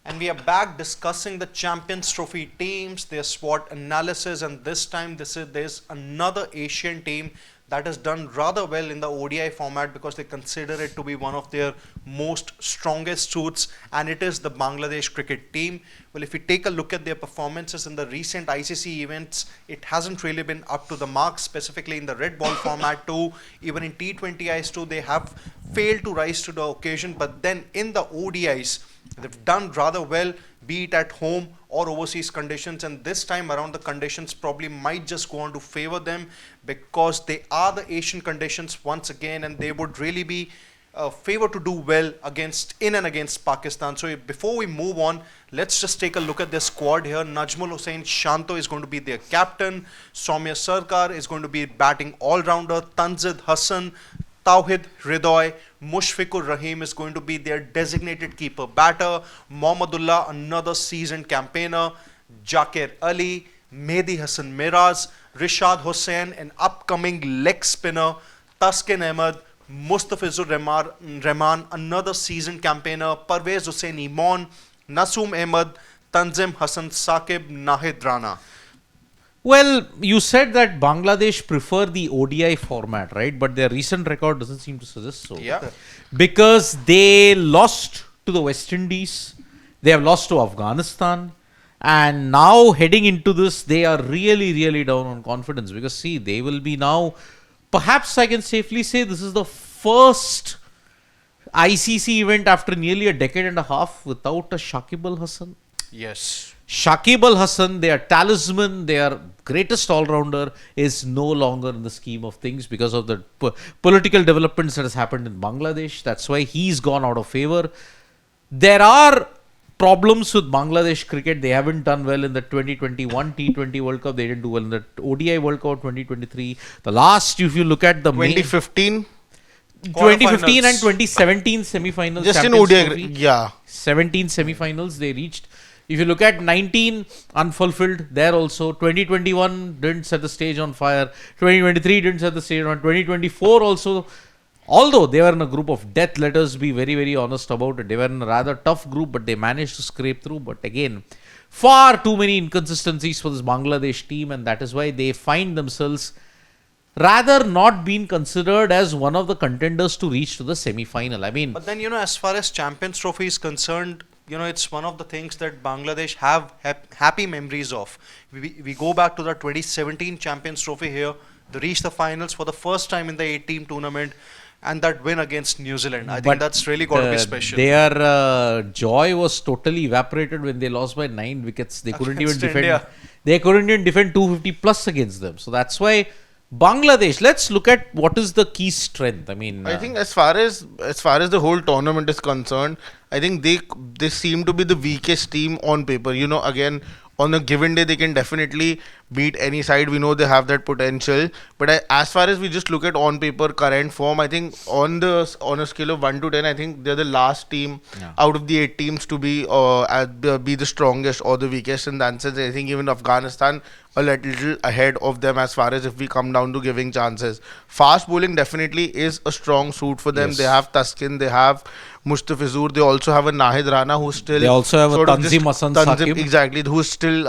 And we are back discussing the Champions Trophy teams, their SWOT analysis, and this time there's another Asian team that has done rather well in the ODI format because they consider it to be one of their most strongest suits, and it is the Bangladesh cricket team. Well, if we take a look at their performances in the recent ICC events, it hasn't really been up to the mark, specifically in the red ball format too. Even in T20Is too, they have failed to rise to the occasion, but then in the ODIs, they've done rather well, be it at home or overseas conditions, and this time around the conditions probably might just go on to favor them because they are the Asian conditions once again, and they would really be favored to do well against in and against Pakistan. So before we move on, let's just take a look at their squad here. Najmul Hussain Shanto is going to be their captain. Soumya Sarkar is going to be batting all-rounder. Tanzid Hassan, Tawhid Hridoy, Mushfiqur Rahim is going to be their designated keeper batter. Mohammedullah, another seasoned campaigner. Jakir Ali, Mehdi Hassan Miraz, Rishad Hussain, an upcoming leg spinner. Taskin Ahmed, Mustafizur Rahman, another seasoned campaigner. Parvez Hussain Imon, Nasoom Ahmed, Tanzim Hassan Saqib, Nahid Rana. Well, you said that Bangladesh prefer the ODI format, right? But their recent record doesn't seem to suggest so. Yeah. Because they lost to the West Indies, they have lost to Afghanistan, and now heading into this, they are really, really down on confidence. Because see, they will be now, perhaps I can safely say this is the first ICC event after nearly a decade and a half without a Shakib Al Hasan. Yes. Shakib Al Hasan, their talisman, their greatest all-rounder, is no longer in the scheme of things because of the political developments that has happened in Bangladesh. That's why he's gone out of favor. There are problems with Bangladesh cricket. They haven't done well in the 2021 T20 World Cup. They didn't do well in the ODI World Cup 2023. The last, if you look at the 2015? 2015 and 2017 semi-finals. Just in Champions ODI, Trophy. yeah. 17 semi-finals they reached. If you look at 19 unfulfilled, there also 2021 didn't set the stage on fire. 2023 didn't set the stage on. 2024 also, although they were in a group of death, let us be very, very honest about it. They were in a rather tough group, but they managed to scrape through. But again, far too many inconsistencies for this Bangladesh team, and that is why they find themselves rather not being considered as one of the contenders to reach to the semi-final. I mean, But then, as far as Champions Trophy is concerned, it's one of the things that Bangladesh have happy memories of. We go back to the 2017 Champions Trophy here. They reached the finals for the first time in the 8-team tournament, and that win against New Zealand. I think that's really got to be special. Their joy was totally evaporated when they lost by 9 wickets. They couldn't even Against defend. India. They couldn't even defend 250 plus against them. So that's why Bangladesh. Let's look at what is the key strength. I mean, I think as far as the whole tournament is concerned, I think they seem to be the weakest team on paper. Again, on a given day, they can definitely beat any side. We know they have that potential. But as far as we just look at on paper current form, I think on a scale of 1 to 10, I think they're the last team out of the 8 teams to be the strongest or the weakest in that sense. I think even Afghanistan a little ahead of them as far as if we come down to giving chances. Fast bowling definitely is a strong suit for them. Yes. They have Taskin, they have Mustafizur, they also have a Nahid Rana who's still. They also have a sort of Tanzim just- Hassan Tanzim, Saqib. exactly, who's still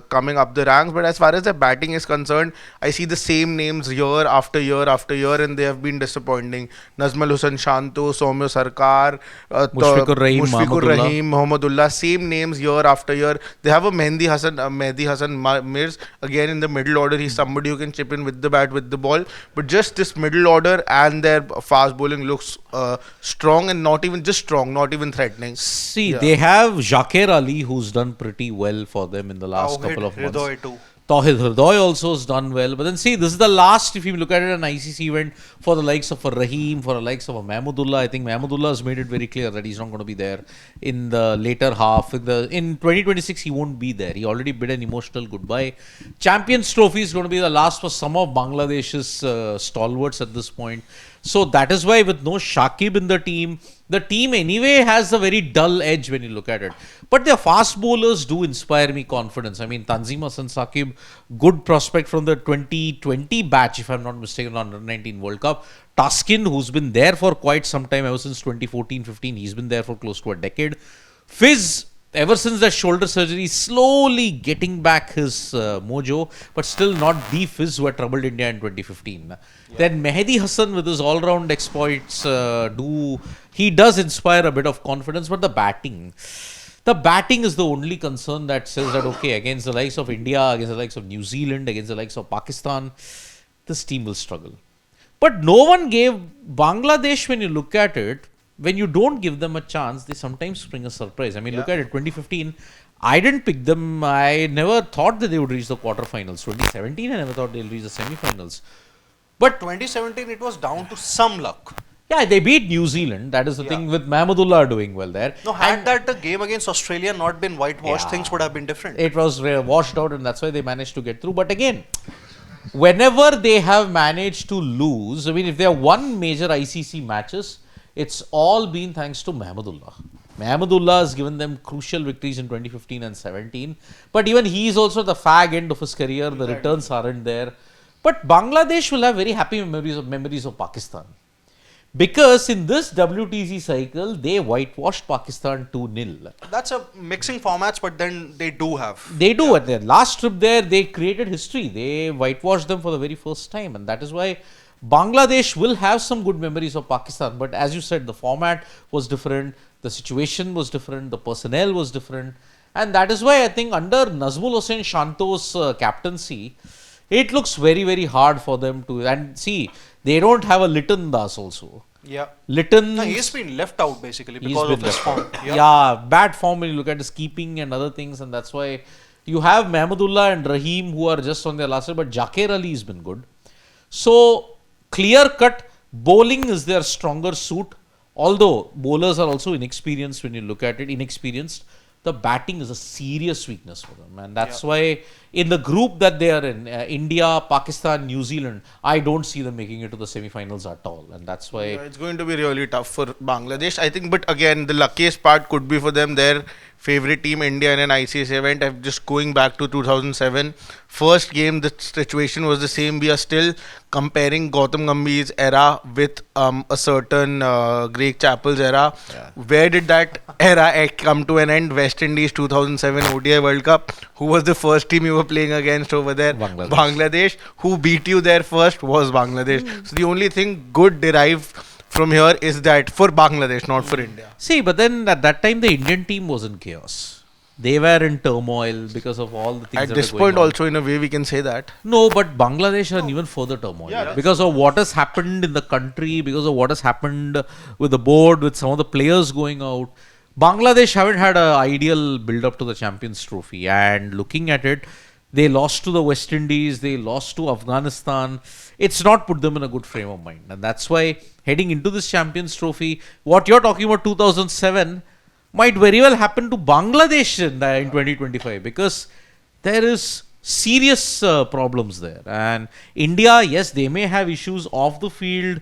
coming up the ranks. But as far as their batting is concerned, I see the same names year after year after year, and they have been disappointing. Nazmal Hussain Shanto, Soumya Sarkar, Mushfiqur Rahim, Mohammedullah. Rahim, Mohammedullah, same names year after year. They have a Mehdi Hassan Mirs, again in the middle order. He's somebody who can chip in with the bat, with the ball. But just this middle order and their fast bowling looks strong, and not even just strong, not even threatening. see, they have Jakir Ali, who's done pretty well for them in the last Tawhid couple of months. Hridoy too. Tawhid Hridoy also has done well. But then see, this is the last, if you look at it, an ICC event for the likes of a Rahim, for the likes of a Mahmudullah. I think Mahmudullah has made it very clear that he's not going to be there in the later half. In 2026, he won't be there. He already bid an emotional goodbye. Champions Trophy is going to be the last for some of Bangladesh's stalwarts at this point. So that is why with no Shakib in the team anyway has a very dull edge when you look at it. But their fast bowlers do inspire me confidence. I mean, Tanzim Hassan Saqib, good prospect from the 2020 batch, if I'm not mistaken, on the 19 World Cup. Taskin, who's been there for quite some time, ever since 2014-15, he's been there for close to a decade. Fizz ever since that shoulder surgery, slowly getting back his mojo, but still not the Fizz who had troubled India in 2015. Then Mehdi Hassan with his all-round exploits he does inspire a bit of confidence, but the batting is the only concern that says that okay, against the likes of India, against the likes of New Zealand, against the likes of Pakistan, this team will struggle. But no one gave Bangladesh, when you look at it, when you don't give them a chance, they sometimes bring a surprise. I mean, look at it, 2015, I didn't pick them. I never thought that they would reach the quarterfinals. 2017, I never thought they'll reach the semifinals. But 2017, it was down to some luck. yeah, they beat New Zealand. That is the thing with Mahmudullah doing well there. No, had that the game against Australia not been whitewashed, Yeah. things would have been different. It was washed out, and that's why they managed to get through. But again, whenever they have managed to lose, I mean, if they have won major ICC matches, it's all been thanks to Mahmudullah. Mahmudullah has given them crucial victories in 2015 and 17. But even he is also the fag end of his career. The returns aren't there. But Bangladesh will have very happy memories of Pakistan. Because in this WTC cycle, they whitewashed Pakistan 2-0. That's a mixing formats, but then they do have. They do. At their last trip there, they created history. They whitewashed them for the very first time. And that is why Bangladesh will have some good memories of Pakistan. But as you said, the format was different. The situation was different. The personnel was different. And that is why I think under Nazmul Hossain Shanto's captaincy, it looks very, very hard for them to. And see, they don't have a Litton Das also. Yeah. Litton. No, he's been left out basically He's because been of his left form. Yeah, bad form when you look at his keeping and other things, and that's why you have Mahmudullah and Rahim who are just on their last year, but Jakir Ali has been good. So, clear cut, bowling is their stronger suit, although bowlers are also inexperienced when you look at it, inexperienced. The batting is a serious weakness for them, and that's why in the group that they are in, India, Pakistan, New Zealand, I don't see them making it to the semi-finals at all, and that's why. Yeah, it's going to be really tough for Bangladesh, I think. But again, the luckiest part could be for them, their favorite team, India, in an ICC event. I'm just going back to 2007. First game, the situation was the same. We are still comparing Gautam Gambhir's era with a certain Greg Chappell's era. Where did that era come to an end? West Indies 2007 ODI World Cup. Who was the first team you were playing against over there? Bangladesh. Who beat you there first was Bangladesh. So the only thing good derived from here is that for Bangladesh, not for India. See, but then at that time, the Indian team was in chaos. They were in turmoil because of all the things At that this were going point, on. also, in a way, we can say that. No, but Bangladesh are in even further turmoil because of what has happened in the country, because of what has happened with the board, with some of the players going out. Bangladesh haven't had an ideal build-up to the Champions Trophy, and looking at it, they lost to the West Indies, they lost to Afghanistan. It's not put them in a good frame of mind, and that's why heading into this Champions Trophy, what you're talking about 2007 might very well happen to Bangladesh in 2025, because there is serious problems there. And India, yes, they may have issues off the field.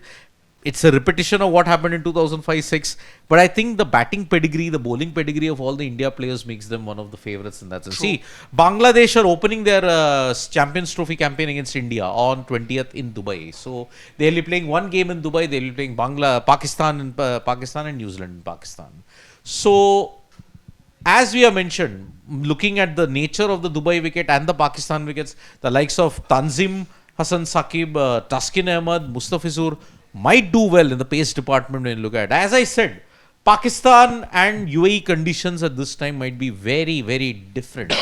It's a repetition of what happened in 2005-06. But I think the batting pedigree, the bowling pedigree of all the India players makes them one of the favourites in that sense. See, Bangladesh are opening their Champions Trophy campaign against India on 20th in Dubai. So they'll be playing one game in Dubai. They'll be playing Pakistan and New Zealand in Pakistan. So, as we have mentioned, looking at the nature of the Dubai wicket and the Pakistan wickets, the likes of Tanzim Hassan Saqib, Taskin Ahmed, Mustafizur might do well in the pace department when you look at it. As I said, Pakistan and UAE conditions at this time might be very, very different.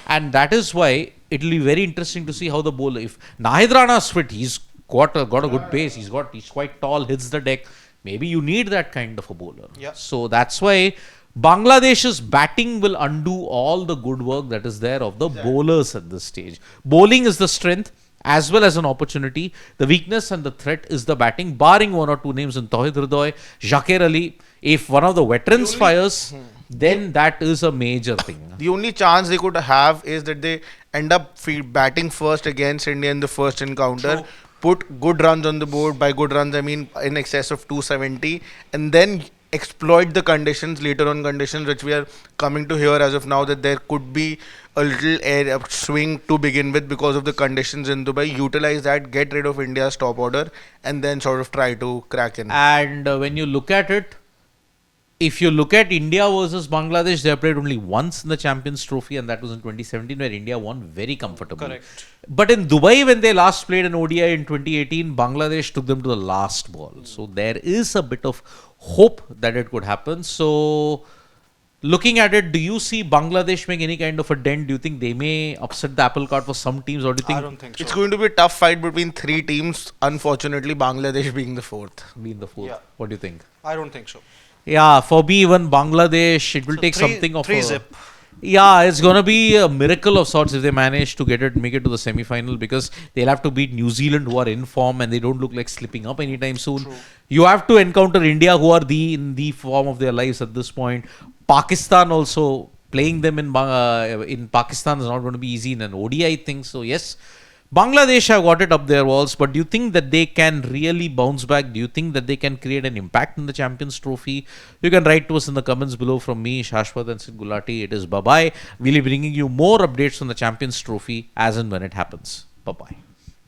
And that is why it will be very interesting to see how the bowler, if Nahid Rana's fit, he's got a good pace, he's quite tall, hits the deck. Maybe you need that kind of a bowler. Yeah. So that's why Bangladesh's batting will undo all the good work that is there of the bowlers at this stage. Bowling is the strength as well as an opportunity. The weakness and the threat is the batting, barring one or two names in Tauhid Hridoy, Jakir Ali. If one of the veterans fires, then that is a major thing. The only chance they could have is that they end up batting first against India in the first encounter. Put good runs on the board. By good runs, I mean in excess of 270, and then exploit the conditions, later on conditions, which we are coming to hear as of now, that there could be a little air swing to begin with because of the conditions in Dubai. Utilize that, get rid of India's top order, and then sort of try to crack in. And when you look at it, if you look at India versus Bangladesh, they have played only once in the Champions Trophy, and that was in 2017, where India won very comfortably. Correct. But in Dubai, when they last played an ODI in 2018, Bangladesh took them to the last ball. So there is a bit of hope that it could happen. So looking at it, do you see Bangladesh make any kind of a dent? Do you think they may upset the apple cart for some teams, or do you think I don't think so. It's going to be a tough fight between three teams. Unfortunately, Bangladesh being the fourth. be in the fourth? Yeah. What do you think? I don't think so. Yeah, for me, even Bangladesh, it will So take something of three a zip. Yeah, it's gonna be a miracle of sorts if they manage to make it to the semi-final, because they'll have to beat New Zealand, who are in form and they don't look like slipping up anytime soon. True. You have to encounter India, who are in the form of their lives at this point. Pakistan also, playing them in Pakistan is not going to be easy in an ODI thing. So yes, Bangladesh have got it up their walls, but do you think that they can really bounce back? Do you think that they can create an impact in the Champions Trophy? You can write to us in the comments below. From me, Shashwat and Sid Gulati, it is bye-bye. We'll be bringing you more updates on the Champions Trophy as and when it happens. Bye-bye.